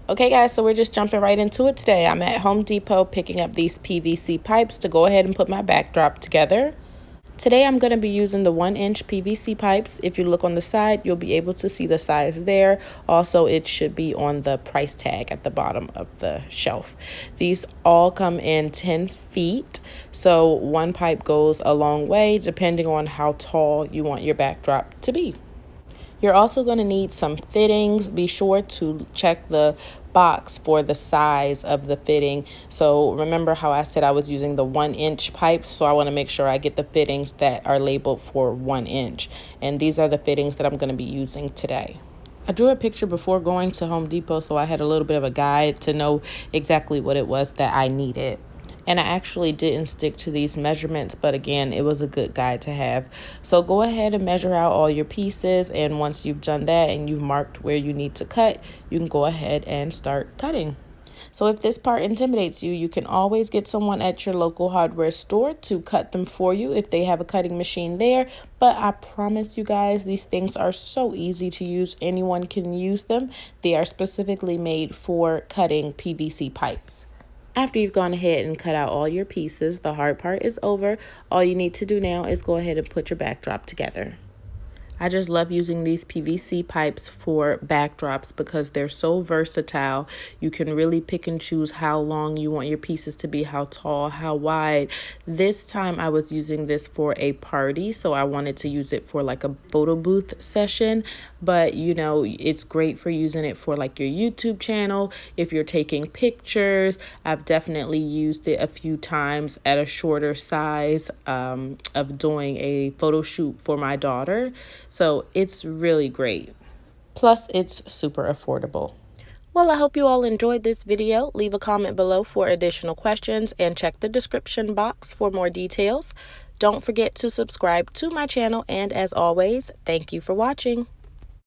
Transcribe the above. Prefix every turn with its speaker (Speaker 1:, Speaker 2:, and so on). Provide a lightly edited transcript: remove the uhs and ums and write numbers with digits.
Speaker 1: Okay guys, so we're just jumping right into it today. I'm at Home Depot picking up these PVC pipes to go ahead and put my backdrop together. Today I'm going to be using the 1-inch PVC pipes. If you look on the side, you'll be able to see the size there. Also, it should be on the price tag at the bottom of the shelf. These all come in 10 feet, so one pipe goes a long way depending on how tall you want your backdrop to be. You're also going to need some fittings. Be sure to check the box for the size of the fitting. So remember how I said I was using the 1-inch pipes, so I want to make sure I get the fittings that are labeled for 1 inch. And these are the fittings that I'm going to be using today. I drew a picture before going to Home Depot, so I had a little bit of a guide to know exactly what it was that I needed. And I actually didn't stick to these measurements, but again, it was a good guide to have. So go ahead and measure out all your pieces, and once you've done that and you've marked where you need to cut, you can go ahead and start cutting. So if this part intimidates you, you can always get someone at your local hardware store to cut them for you if they have a cutting machine there. But I promise you guys, these things are so easy to use. Anyone can use them. They are specifically made for cutting PVC pipes. After you've gone ahead and cut out all your pieces, the hard part is over. All you need to do now is go ahead and put your backdrop together. I just love using these PVC pipes for backdrops because they're so versatile. You can really pick and choose how long you want your pieces to be, how tall, how wide. This time I was using this for a party, so I wanted to use it for like a photo booth session. But you know, it's great for using it for like your YouTube channel. If you're taking pictures, I've definitely used it a few times at a shorter size of doing a photo shoot for my daughter. So it's really great. Plus, it's super affordable. Well, I hope you all enjoyed this video. Leave a comment below for additional questions and check the description box for more details. Don't forget to subscribe to my channel, and as always, thank you for watching.